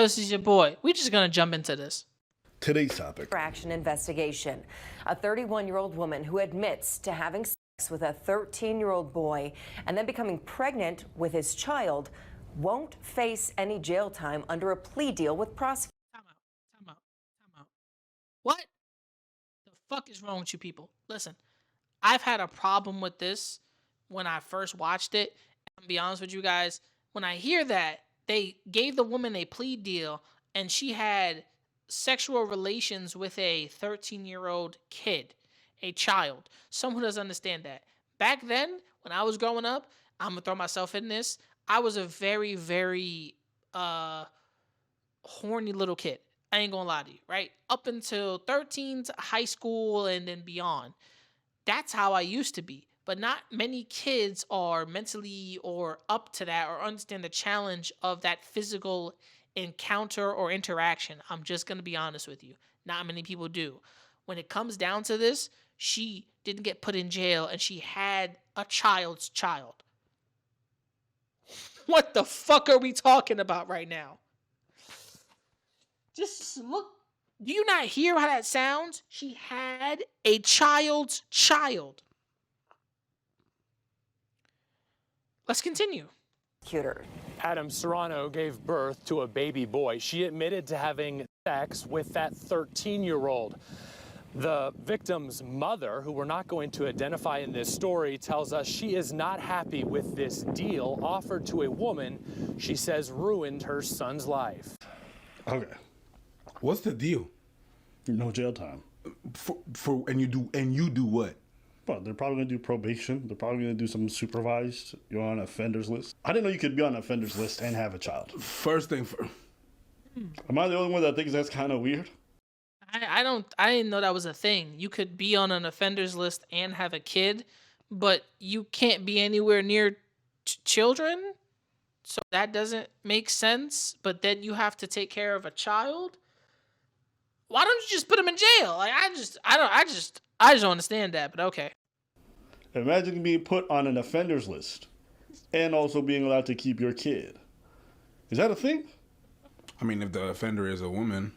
this is your boy. We're just going to jump into this. Today's topic. Action investigation. A 31-year-old woman who admits to having sex with a 13-year-old boy and then becoming pregnant with his child won't face any jail time under a plea deal with prosecutors. Time out. What the fuck is wrong with you people? Listen, I've had a problem with this when I first watched it. I'll be honest with you guys. When I hear that they gave the woman a plea deal and she had sexual relations with a 13-year-old kid, a child, someone who doesn't understand that. Back then, when I was growing up, I'm going to throw myself in this. I was a very, very horny little kid. I ain't going to lie to you, right? Up until 13 to high school and then beyond. That's how I used to be. But not many kids are mentally or up to that or understand the challenge of that physical encounter or interaction. I'm just going to be honest with you. Not many people do. When it comes down to this, she didn't get put in jail and she had a child's child. What the fuck are we talking about right now? Just look. Do you not hear how that sounds? She had a child's child. Let's continue. Adam Serrano gave birth to a baby boy. She admitted to having sex with that 13-year-old. The victim's mother, who we're not going to identify in this story, tells us she is not happy with this deal offered to a woman she says ruined her son's life. Okay. What's the deal? No jail time. And you do what? Well, they're probably going to do probation. They're probably going to do some supervised. You're on offenders list. I didn't know you could be on offenders list and have a child. First thing first. Am I the only one that thinks that's kind of weird? I didn't know that was a thing. You could be on an offenders list and have a kid, but you can't be anywhere near children. So that doesn't make sense. But then you have to take care of a child. Why don't you just put him in jail? Like I just don't understand that. But okay. Imagine being put on an offenders list and also being allowed to keep your kid. Is that a thing? I mean, if the offender is a woman.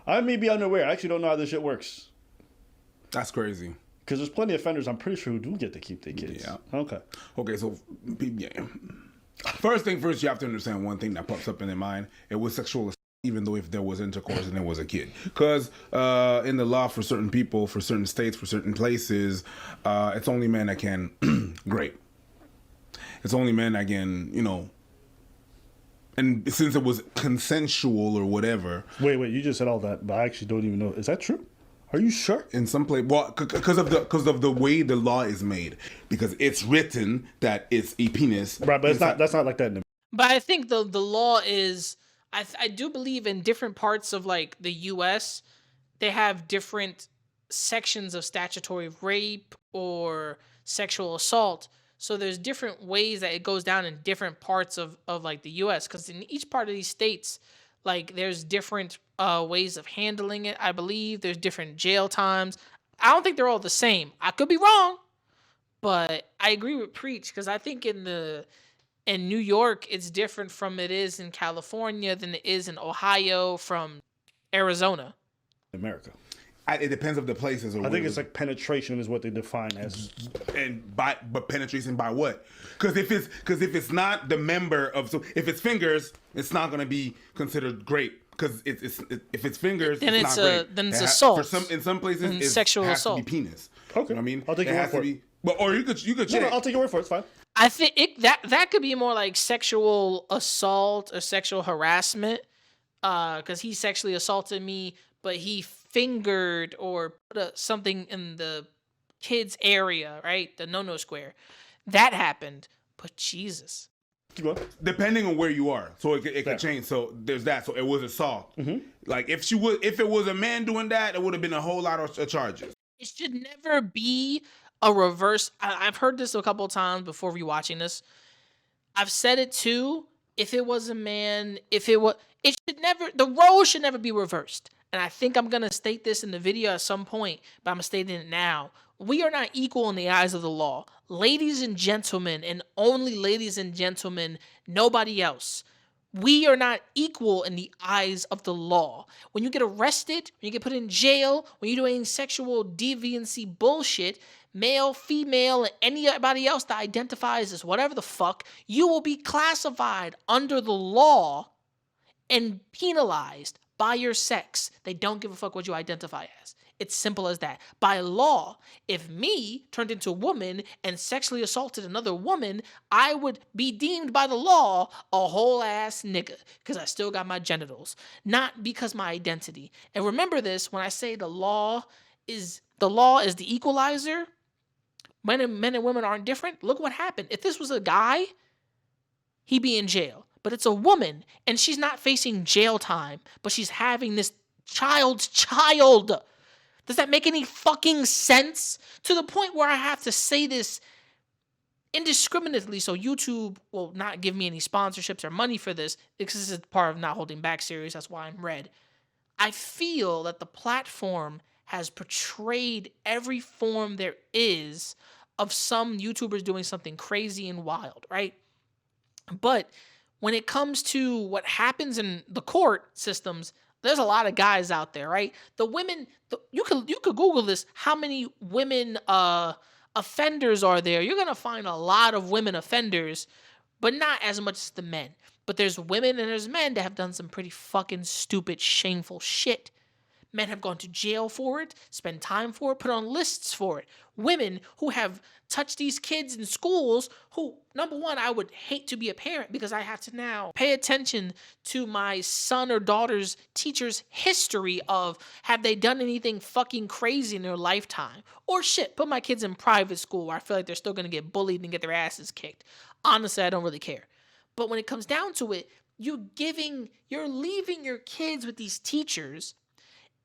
I may be unaware. I actually don't know how this shit works. That's crazy. Because there's plenty of offenders, I'm pretty sure, who do get to keep their kids. Yeah. Okay, so, yeah. First thing first, you have to understand one thing that pops up in their mind. It was sexual assault, even though if there was intercourse and it was a kid. Because in the law for certain people, for certain states, for certain places, it's only men that can rape. It's only men that can, and since it was consensual or whatever. Wait, you just said all that, but I actually don't even know. Is that true? Are you sure? In some place, well, because of the way the law is made, because it's written that it's a penis. Right, but that's not like that. But I think the law is, I do believe in different parts of like the U.S. they have different sections of statutory rape or sexual assault. So there's different ways that it goes down in different parts of like the U.S. Because in each part of these states, like there's different ways of handling it. I believe there's different jail times. I don't think they're all the same. I could be wrong, but I agree with Preach because I think in New York it's different from it is in California than it is in Ohio from Arizona. America. It depends of the places. I think it's like penetration is what they define as. But penetration by what? Because if it's not the member of, so if it's fingers, it's not going to be considered rape. Because if it's fingers, then it's not rape. Then it's assault. In some places, it's it sexual has assault. to be penis. Okay, you know what I mean, I'll take your word for it. But or you could check. No, I'll take your word for it. It's fine. I think that could be more like sexual assault or sexual harassment, because he sexually assaulted me, but he fingered or put something in the kid's area, right? The no square. That happened, but Jesus. Depending on where you are, so it could change. So there's that. So it was assault. Mm-hmm. Like if it was a man doing that, it would have been a whole lot of charges. It should never be a reverse. I've heard this a couple of times before rewatching this. I've said it too. If it was a man, the role should never be reversed. And I think I'm going to state this in the video at some point, but I'm stating it now. We are not equal in the eyes of the law. Ladies and gentlemen, and only ladies and gentlemen, nobody else. We are not equal in the eyes of the law. When you get arrested, when you get put in jail, when you're doing sexual deviancy bullshit, male, female, and anybody else that identifies as whatever the fuck, you will be classified under the law and penalized by your sex. They don't give a fuck what you identify as. It's simple as that. By law, if me turned into a woman and sexually assaulted another woman, I would be deemed by the law a whole ass nigga because I still got my genitals, not because my identity. And remember this, when I say the law is the equalizer, men and women aren't different. Look what happened. If this was a guy, he'd be in jail. But it's a woman, and she's not facing jail time, but she's having this child's child. Does that make any fucking sense? To the point where I have to say this indiscriminately so YouTube will not give me any sponsorships or money for this, because this is part of Not Holding Back series. That's why I'm red. I feel that the platform has portrayed every form there is of some YouTubers doing something crazy and wild, right? But when it comes to what happens in the court systems, there's a lot of guys out there, right? The women, you could Google this. How many women offenders are there? You're gonna find a lot of women offenders, but not as much as the men. But there's women and there's men that have done some pretty fucking stupid, shameful shit. Men have gone to jail for it, spent time for it, put on lists for it. Women who have touched these kids in schools who, number one, I would hate to be a parent because I have to now pay attention to my son or daughter's teacher's history of have they done anything fucking crazy in their lifetime? Or shit, put my kids in private school where I feel like they're still going to get bullied and get their asses kicked. Honestly, I don't really care. But when it comes down to it, you're leaving your kids with these teachers,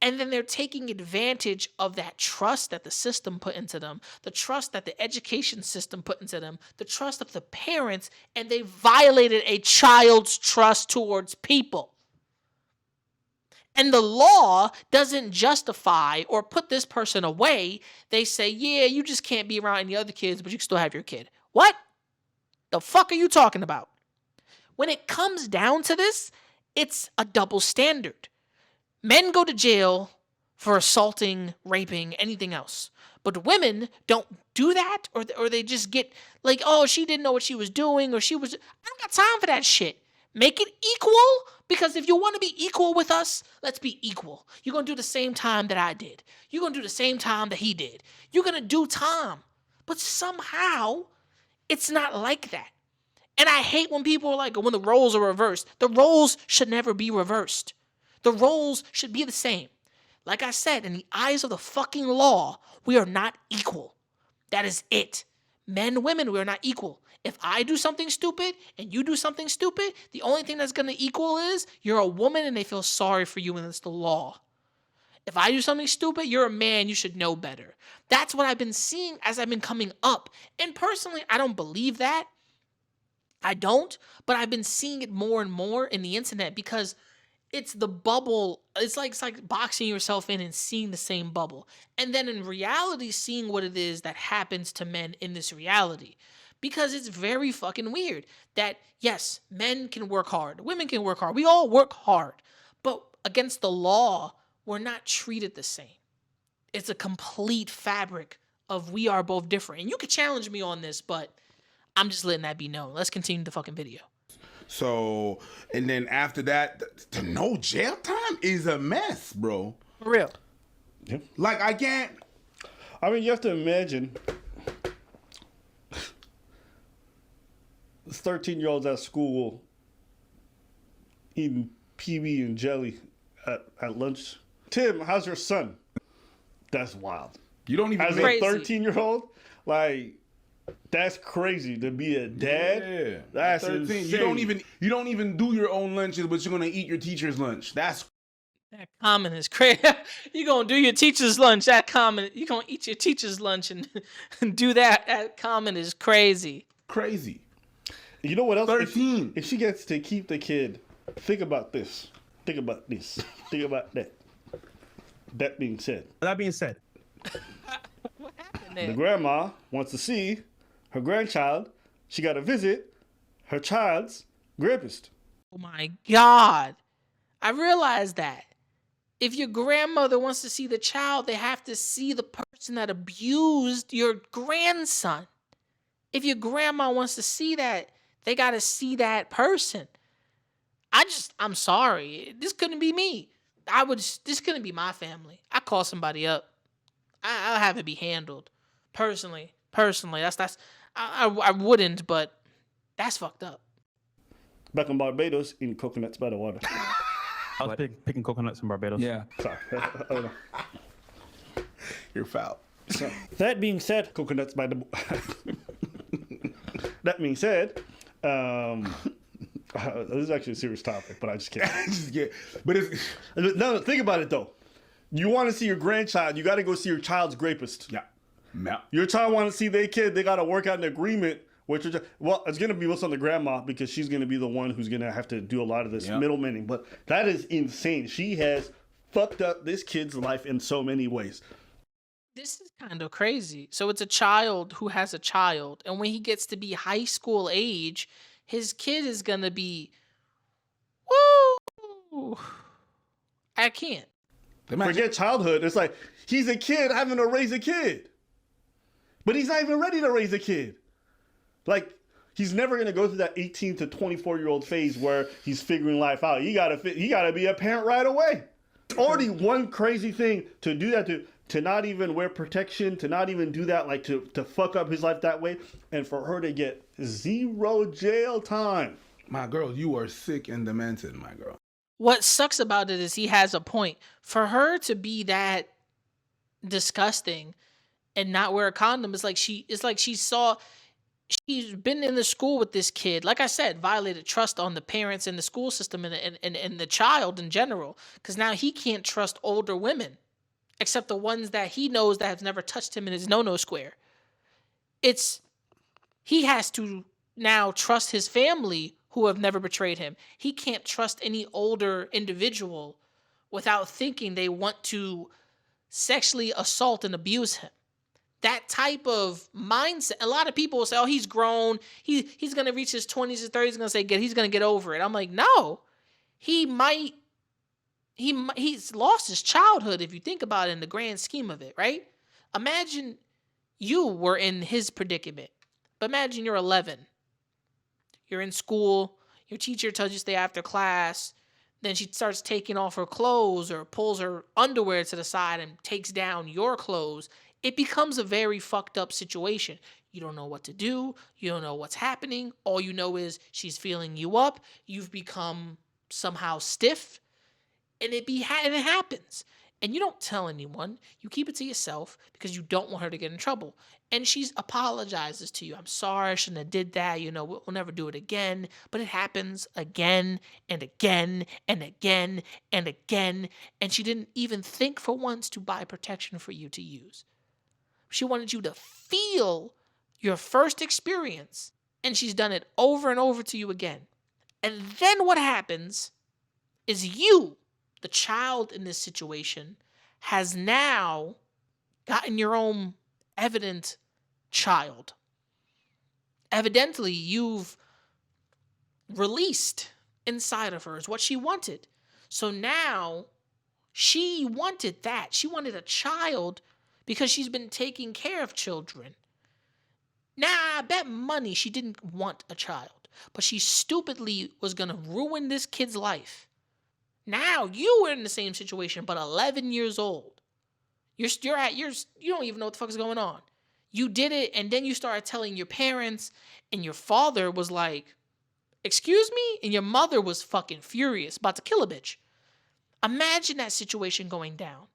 and then they're taking advantage of that trust that the system put into them, the trust that the education system put into them, the trust of the parents, and they violated a child's trust towards people. And the law doesn't justify or put this person away. They say, yeah, you just can't be around any other kids, but you can still have your kid. What? The fuck are you talking about? When it comes down to this, it's a double standard. Men go to jail for assaulting, raping, anything else. But women don't do that, or they just get like, oh, she didn't know what she was doing, or I don't got time for that shit. Make it equal, because if you want to be equal with us, let's be equal. You're going to do the same time that I did. You're going to do the same time that he did. You're going to do time. But somehow, it's not like that. And I hate when people are like, when the roles are reversed. The roles should never be reversed. The roles should be the same. Like I said, in the eyes of the fucking law, we are not equal. That is it. Men, women, we are not equal. If I do something stupid and you do something stupid, the only thing that's going to equal is you're a woman and they feel sorry for you and it's the law. If I do something stupid, you're a man, you should know better. That's what I've been seeing as I've been coming up. And personally, I don't believe that. I don't, but I've been seeing it more and more in the internet because it's the bubble. It's like boxing yourself in and seeing the same bubble. And then in reality, seeing what it is that happens to men in this reality. Because it's very fucking weird that, yes, men can work hard. Women can work hard. We all work hard. But against the law, we're not treated the same. It's a complete fabric of we are both different. And you could challenge me on this, but I'm just letting that be known. Let's continue the fucking video. So, and then after that, the no jail time is a mess, bro. For real. Yeah. Like, I can't. I mean, you have to imagine 13-year-olds at school eating PB and jelly at lunch. Tim, how's your son? That's wild. You don't even As a 13-year-old, like, that's crazy to be a dad. Yeah, that's 13. Insane. You don't even do your own lunches, but you're gonna eat your teacher's lunch. That comment is crazy. You're gonna do your teacher's lunch. That comment. You're gonna eat your teacher's lunch and do that. That comment is crazy. Crazy. You know what else? 13. If she gets to keep the kid, think about this. Think about this. Think about that. That being said. That being said. What happened there? The grandma wants to see her grandchild. She got to visit her child's rapist. Oh my God. I realized that. If your grandmother wants to see the child, they have to see the person that abused your grandson. If your grandma wants to see that, they got to see that person. I'm sorry. This couldn't be me. This couldn't be my family. I call somebody up. I'll have it be handled. Personally, I wouldn't, but that's fucked up. Back in Barbados, eating coconuts by the water. I was picking coconuts in Barbados. Yeah. Sorry. I don't know. You're foul. So, that being said, coconuts by the. That being said, this is actually a serious topic, but I just can't. But it's No, think about it though. You want to see your grandchild, you got to go see your child's rapist. yeah. Your child want to see their kid, they got to work out an agreement with your. Well, it's gonna be what's on the grandma because she's gonna be the one who's gonna have to do a lot of this middlemaning. But that is insane. She has fucked up this kid's life in so many ways. This is kind of crazy. So it's a child who has a child, and when he gets to be high school age, his kid is gonna be, woo! I can't. Forget childhood. It's like he's a kid having to raise a kid, but he's not even ready to raise a kid. Like he's never gonna go through that 18 to 24-year-old phase where he's figuring life out. He gotta be a parent right away. It's already one crazy thing to do that to not even wear protection, to not even do that, like to fuck up his life that way, and for her to get 0 jail time. My girl, you are sick and demented, my girl. What sucks about it is he has a point. For her to be that disgusting and not wear a condom, it's like she's been in the school with this kid. Like I said, violated trust on the parents and the school system and the child in general. Because now he can't trust older women, except the ones that he knows that have never touched him in his no-no square. He has to now trust his family who have never betrayed him. He can't trust any older individual without thinking they want to sexually assault and abuse him. That type of mindset. A lot of people will say, "Oh, he's grown. He's gonna reach his 20s or 30s. He's gonna say he's gonna get over it." I'm like, no, he's lost his childhood if you think about it in the grand scheme of it, right? Imagine you were in his predicament, but imagine you're 11. You're in school. Your teacher tells you to stay after class. Then she starts taking off her clothes or pulls her underwear to the side and takes down your clothes. It becomes a very fucked up situation. You don't know what to do. You don't know what's happening. All you know is she's feeling you up. You've become somehow stiff. And it happens. And you don't tell anyone. You keep it to yourself because you don't want her to get in trouble. And she apologizes to you. "I'm sorry, I shouldn't have did that. We'll never do it again." But it happens again and again and again and again. And she didn't even think for once to buy protection for you to use. She wanted you to feel your first experience. And she's done it over and over to you again. And then what happens is you, the child in this situation, has now gotten your own evident child. Evidently, you've released inside of her is what she wanted. So now she wanted that. She wanted a child because she's been taking care of children. Now, I bet money she didn't want a child, but she stupidly was going to ruin this kid's life. Now you were in the same situation, but 11 years old. You don't even know what the fuck is going on. You did it, and then you started telling your parents, and your father was like, "Excuse me?" And your mother was fucking furious, about to kill a bitch. Imagine that situation going down.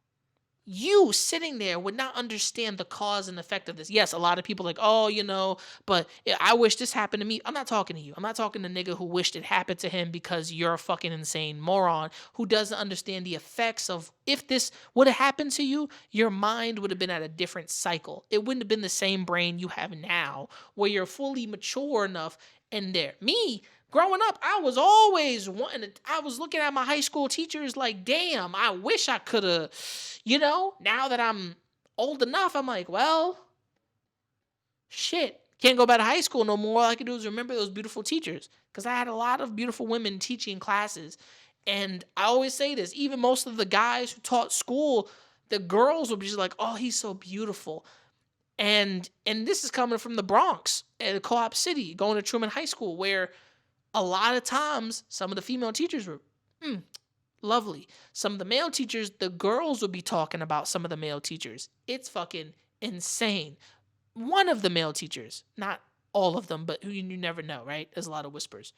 You sitting there would not understand the cause and effect of this. Yes, a lot of people are like, "Oh, but I wish this happened to me." I'm not talking to you. I'm not talking to nigga who wished it happened to him because you're a fucking insane moron who doesn't understand the effects of if this would have happened to you, your mind would have been at a different cycle. It wouldn't have been the same brain you have now where you're fully mature enough in there. Me, growing up, I was always I was looking at my high school teachers like, damn, I wish I could have, now that I'm old enough, I'm like, well, shit, Can't go back to high school no more. All I can do is remember those beautiful teachers, because I had a lot of beautiful women teaching classes. And I always say this, even most of the guys who taught school, the girls would be just like, oh, he's so beautiful. And this is coming from the Bronx, at Co-op City, going to Truman High School, where a lot of times some of the female teachers were lovely. Some of the male teachers, the girls would be talking about some of the male teachers. It's fucking insane. One of the male teachers, not all of them, but you never know, right? There's a lot of whispers.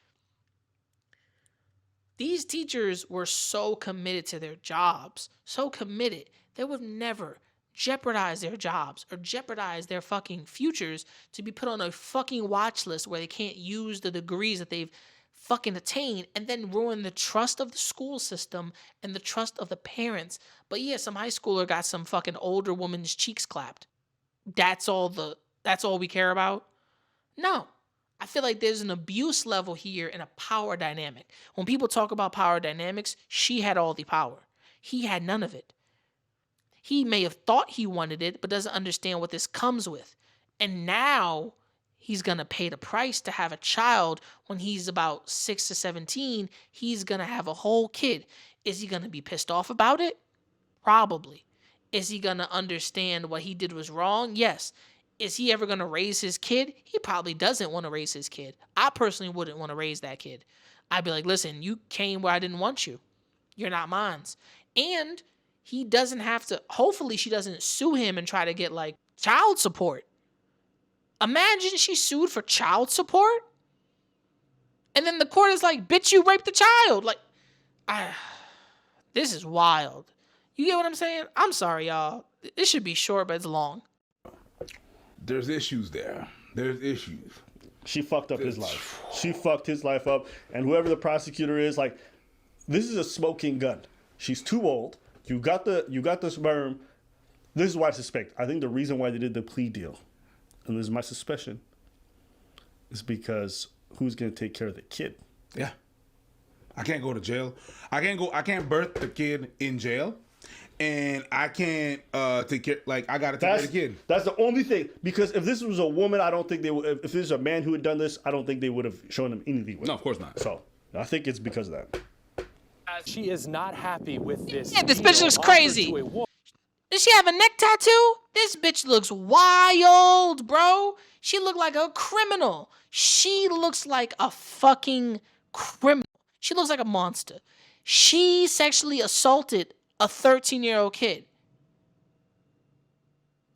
These teachers were so committed to their jobs, so committed, they would never jeopardize their jobs or jeopardize their fucking futures to be put on a fucking watch list where they can't use the degrees that they've fucking attained and then ruin the trust of the school system and the trust of the parents. But yeah, some high schooler got some fucking older woman's cheeks clapped. That's all we care about? No. I feel like there's an abuse level here and a power dynamic. When people talk about power dynamics, she had all the power. He had none of it. He may have thought he wanted it, but doesn't understand what this comes with. And now he's going to pay the price to have a child when he's about 6 to 17. He's going to have a whole kid. Is he going to be pissed off about it? Probably. Is he going to understand what he did was wrong? Yes. Is he ever going to raise his kid? He probably doesn't want to raise his kid. I personally wouldn't want to raise that kid. I'd be like, listen, you came where I didn't want you. You're not mine. And he doesn't have to, hopefully she doesn't sue him and try to get like child support. Imagine she sued for child support. And then the court is like, bitch, you raped the child. Like, this is wild. You get what I'm saying? I'm sorry, y'all. This should be short, but it's long. There's issues there. There's issues. She fucked up his life. She fucked his life up. And whoever the prosecutor is, like, this is a smoking gun. She's too old. You got the sperm. This is why I suspect. I think the reason why they did the plea deal, and this is my suspicion, is because who's going to take care of the kid? Yeah. I can't go to jail. I can't birth the kid in jail. And I can't take care. Like, I gotta take care of the kid. That's the only thing. Because if this was a woman, I don't think they would. If this is a man who had done this, I don't think they would have shown him anything. No, of course not. So I think it's because of that. She is not happy with this. Yeah, this bitch looks crazy. Does she have a neck tattoo? This bitch looks wild, bro. She look like a criminal. She looks like a fucking criminal. She looks like a monster. She sexually assaulted a 13-year-old kid.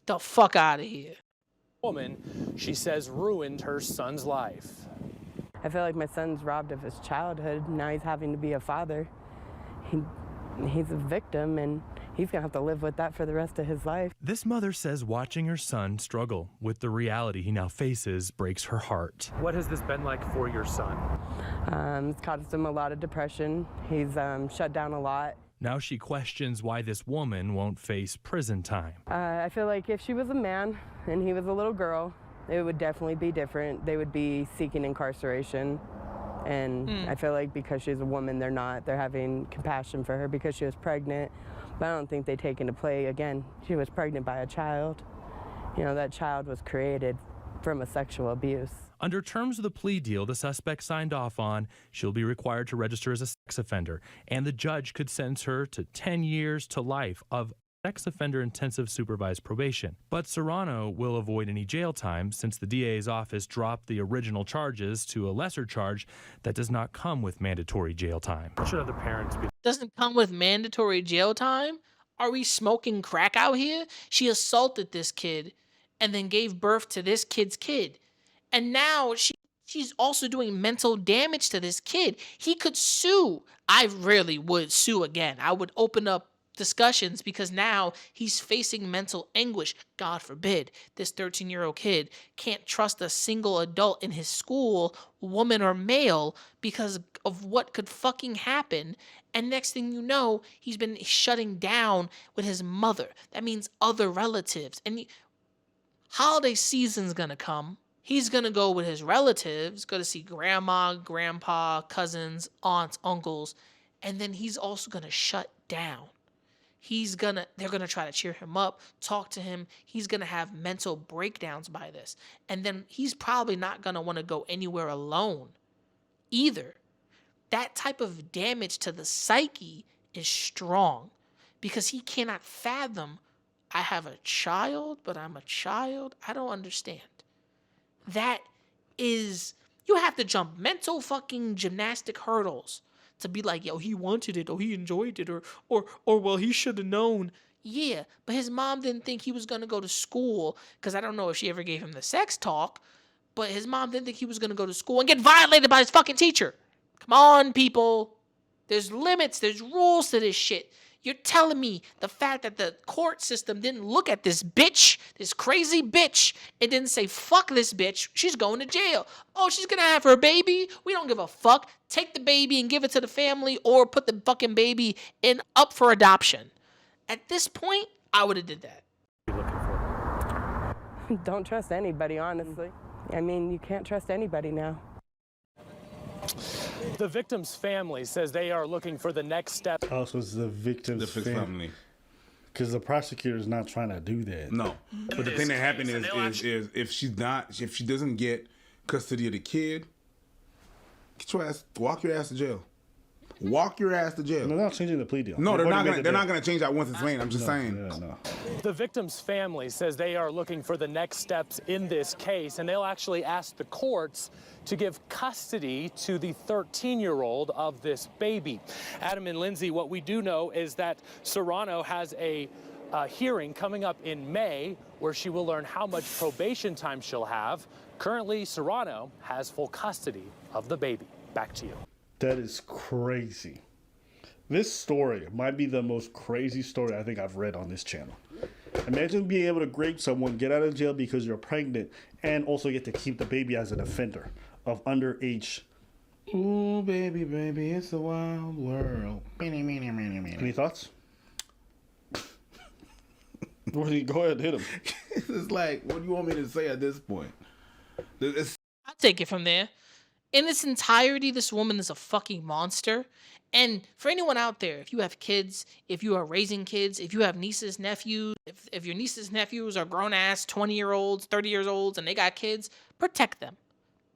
The fuck out of here. Woman, she says, ruined her son's life. I feel like my son's robbed of his childhood. Now he's having to be a father. He's a victim, and he's gonna have to live with that for the rest of his life. This mother says watching her son struggle with the reality he now faces breaks her heart. What has this been like for your son? It's caused him a lot of depression. He's shut down a lot. Now she questions why this woman won't face prison time. I feel like if she was a man and he was a little girl, it would definitely be different. They would be seeking incarceration. And I feel like because she's a woman, they're not. They're having compassion for her because she was pregnant. But I don't think they take into play, again, she was pregnant by a child. You know, that child was created from a sexual abuse. Under terms of the plea deal the suspect signed off on, she'll be required to register as a sex offender, and the judge could sentence her to 10 years to life of sex offender intensive supervised probation. But Serrano will avoid any jail time since the DA's office dropped the original charges to a lesser charge that does not come with mandatory jail time. Should other parents be? Doesn't come with mandatory jail time? Are we smoking crack out here? She assaulted this kid and then gave birth to this kid's kid. And now she's also doing mental damage to this kid. He could sue. I really would sue again. I would open up discussions because now he's facing mental anguish. God forbid this 13-year-old kid can't trust a single adult in his school, woman or male, because of what could fucking happen. And next thing you know, he's been shutting down with his mother. That means other relatives. And holiday season's gonna come. He's going to go with his relatives, go to see grandma, grandpa, cousins, aunts, uncles, and then he's also going to shut down. they're gonna try to cheer him up, talk to him. He's gonna have mental breakdowns by this. And then he's probably not gonna want to go anywhere alone either. That type of damage to the psyche is strong because he cannot fathom, I have a child, but I'm a child. I don't understand. That is, you have to jump mental fucking gymnastic hurdles to be like, yo, he wanted it, or he enjoyed it, or well, he should have known. Yeah, but his mom didn't think he was gonna go to school, because I don't know if she ever gave him the sex talk, but his mom didn't think he was gonna go to school and get violated by his fucking teacher. Come on, people. There's limits, there's rules to this shit. You're telling me the fact that the court system didn't look at this bitch, this crazy bitch, and didn't say, fuck this bitch, she's going to jail. Oh, she's gonna have her baby? We don't give a fuck. Take the baby and give it to the family, or put the fucking baby up for adoption. At this point, I would have did that. Don't trust anybody, honestly. I mean, you can't trust anybody now. The victim's family says they are looking for the next step. Oh, so it's the victim's family. Because the prosecutor's not trying to do that. No, but the thing that happened is if she doesn't get custody of the kid, walk your ass to jail. Walk your ass to jail. They're not changing the plea deal. No, they're not gonna change that once it's made. I'm just saying. No. The victim's family says they are looking for the next steps in this case, and they'll actually ask the courts to give custody to the 13-year-old of this baby. Adam and Lindsay, what we do know is that Serrano has a hearing coming up in May where she will learn how much probation time she'll have. Currently, Serrano has full custody of the baby. Back to you. That is crazy. This story might be the most crazy story I think I've read on this channel. Imagine being able to grape someone, get out of jail because you're pregnant, and also get to keep the baby as an offender of underage. Ooh, baby, baby, it's a wild world. Any thoughts? Go ahead, hit him. It's like, what do you want me to say at this point? I'll take it from there. In its entirety, this woman is a fucking monster. And for anyone out there, if you have kids, if you are raising kids, if you have nieces, nephews, if your nieces, nephews are grown-ass 20-year-olds, 30 years olds, and they got kids, protect them.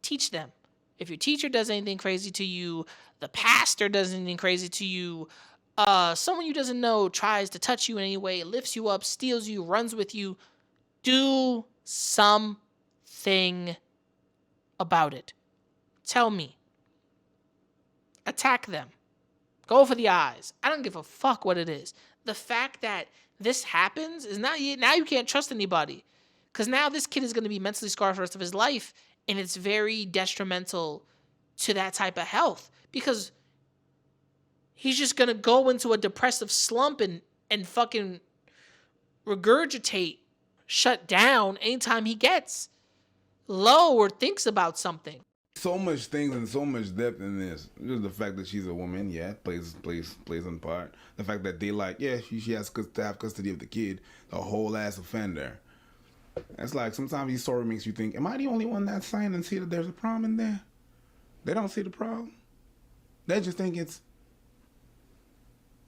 Teach them. If your teacher does anything crazy to you, the pastor does anything crazy to you, someone you doesn't know tries to touch you in any way, lifts you up, steals you, runs with you, do something about it. Tell me. Attack them. Go for the eyes. I don't give a fuck what it is. The fact that this happens is now you can't trust anybody. Because now this kid is going to be mentally scarred for the rest of his life. And it's very detrimental to that type of health. Because he's just going to go into a depressive slump and fucking regurgitate, shut down anytime he gets low or thinks about something. So much things and so much depth in this. Just the fact that she's a woman, yeah, plays in part. The fact that they she has to have custody of the kid, the whole ass offender. It's like sometimes these story makes you think, am I the only one that's saying and see that there's a problem in there? They don't see the problem. They just think it's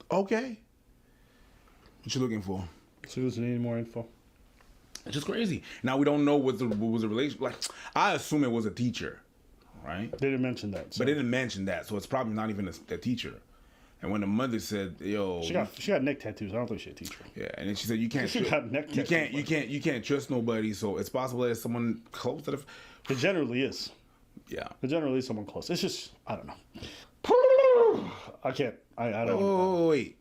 okay. What you looking for? So does need more info. It's just crazy. Now we don't know what was the relationship. Like, I assume it was a teacher. Right? They didn't mention that. So. But they didn't mention that, so it's probably not even a teacher. And when the mother said, "Yo," she got neck tattoos. I don't think she's a teacher. Yeah, and then she said, "You can't. She got neck tattoos. You can't trust nobody." So it's possible that it's someone close to the. It generally is. Yeah. It generally is someone close. It's just I don't know. I can't. I don't. Oh wait!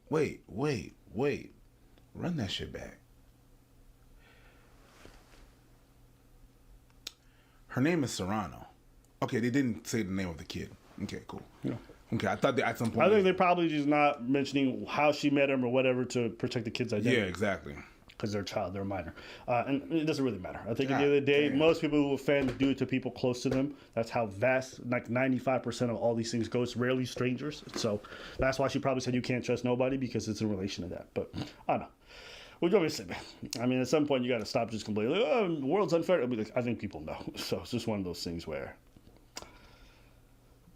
Run that shit back. Her name is Serrano. Okay, they didn't say the name of the kid. Okay, cool. Yeah. Okay, I thought they, at some point... I think they're probably just not mentioning how she met him or whatever to protect the kid's identity. Yeah, exactly. Because they're a child, they're a minor. And it doesn't really matter. I think at the end of the day, most people who offend do it to people close to them. That's how vast, like 95% of all these things go. It's rarely strangers. So that's why she probably said you can't trust nobody, because it's in relation to that. But I don't know. What do you want me to say, man? I mean, at some point, you got to stop just complaining. Like, oh, the world's unfair. I think people know. So it's just one of those things where...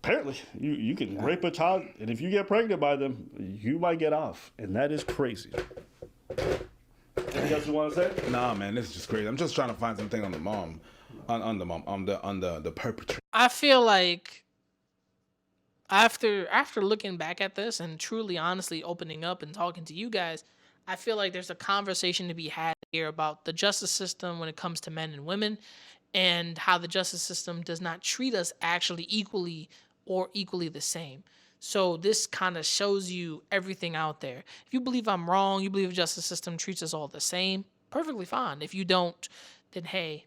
apparently you can rape a child, and if you get pregnant by them, you might get off, and that is crazy. Anything else you want to say? Nah, man, this is just crazy. I'm just trying to find something on the mom, on the perpetrator. I feel like after looking back at this and truly honestly opening up and talking to you guys, I feel like there's a conversation to be had here about the justice system when it comes to men and women, and how the justice system does not treat us actually equally or equally the same. So this kind of shows you everything out there. If you believe I'm wrong, you believe the justice system treats us all the same, perfectly fine. If you don't, then hey,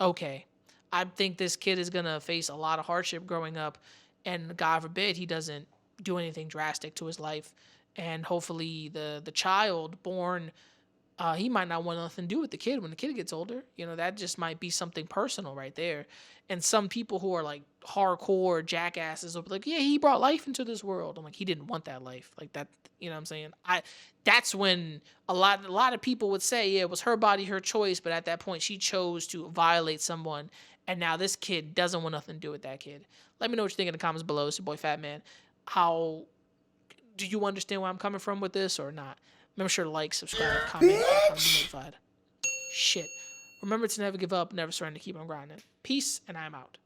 okay. I think this kid is going to face a lot of hardship growing up, and God forbid he doesn't do anything drastic to his life. And hopefully the child born, he might not want nothing to do with the kid when the kid gets older. You know, that just might be something personal right there. And some people who are like hardcore jackasses will be like, yeah, he brought life into this world. I'm like, he didn't want that life. Like that, you know what I'm saying? That's when a lot of people would say, yeah, it was her body, her choice, but at that point she chose to violate someone, and now this kid doesn't want nothing to do with that kid. Let me know what you think in the comments below. It's your boy Fat Man. How do you understand where I'm coming from with this or not? Remember sure to like, subscribe, comment, be notified. Shit. Remember to never give up, never surrender, keep on grinding. Peace, and I'm out.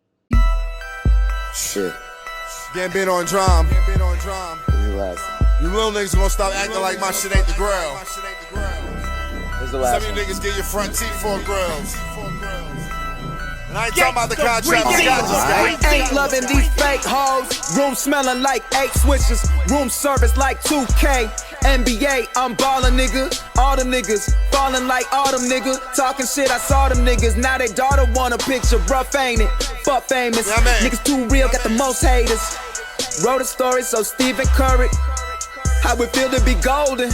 Shit. Getting bit on drum. You little niggas gonna stop acting like my shit ain't the grill. Some of you niggas get your front teeth for grills. And I ain't talking about the contract. I ain't loving these fake hoes. Room smelling like 8 switches. Room service like 2K. NBA, I'm ballin', nigga. All them niggas fallin' like autumn, nigga. Talking shit, I saw them niggas. Now they daughter want a picture. Rough, ain't it? Fuck famous. Yeah, niggas too real, got the most haters. Wrote a story so Stephen Curry. How it feel to be golden.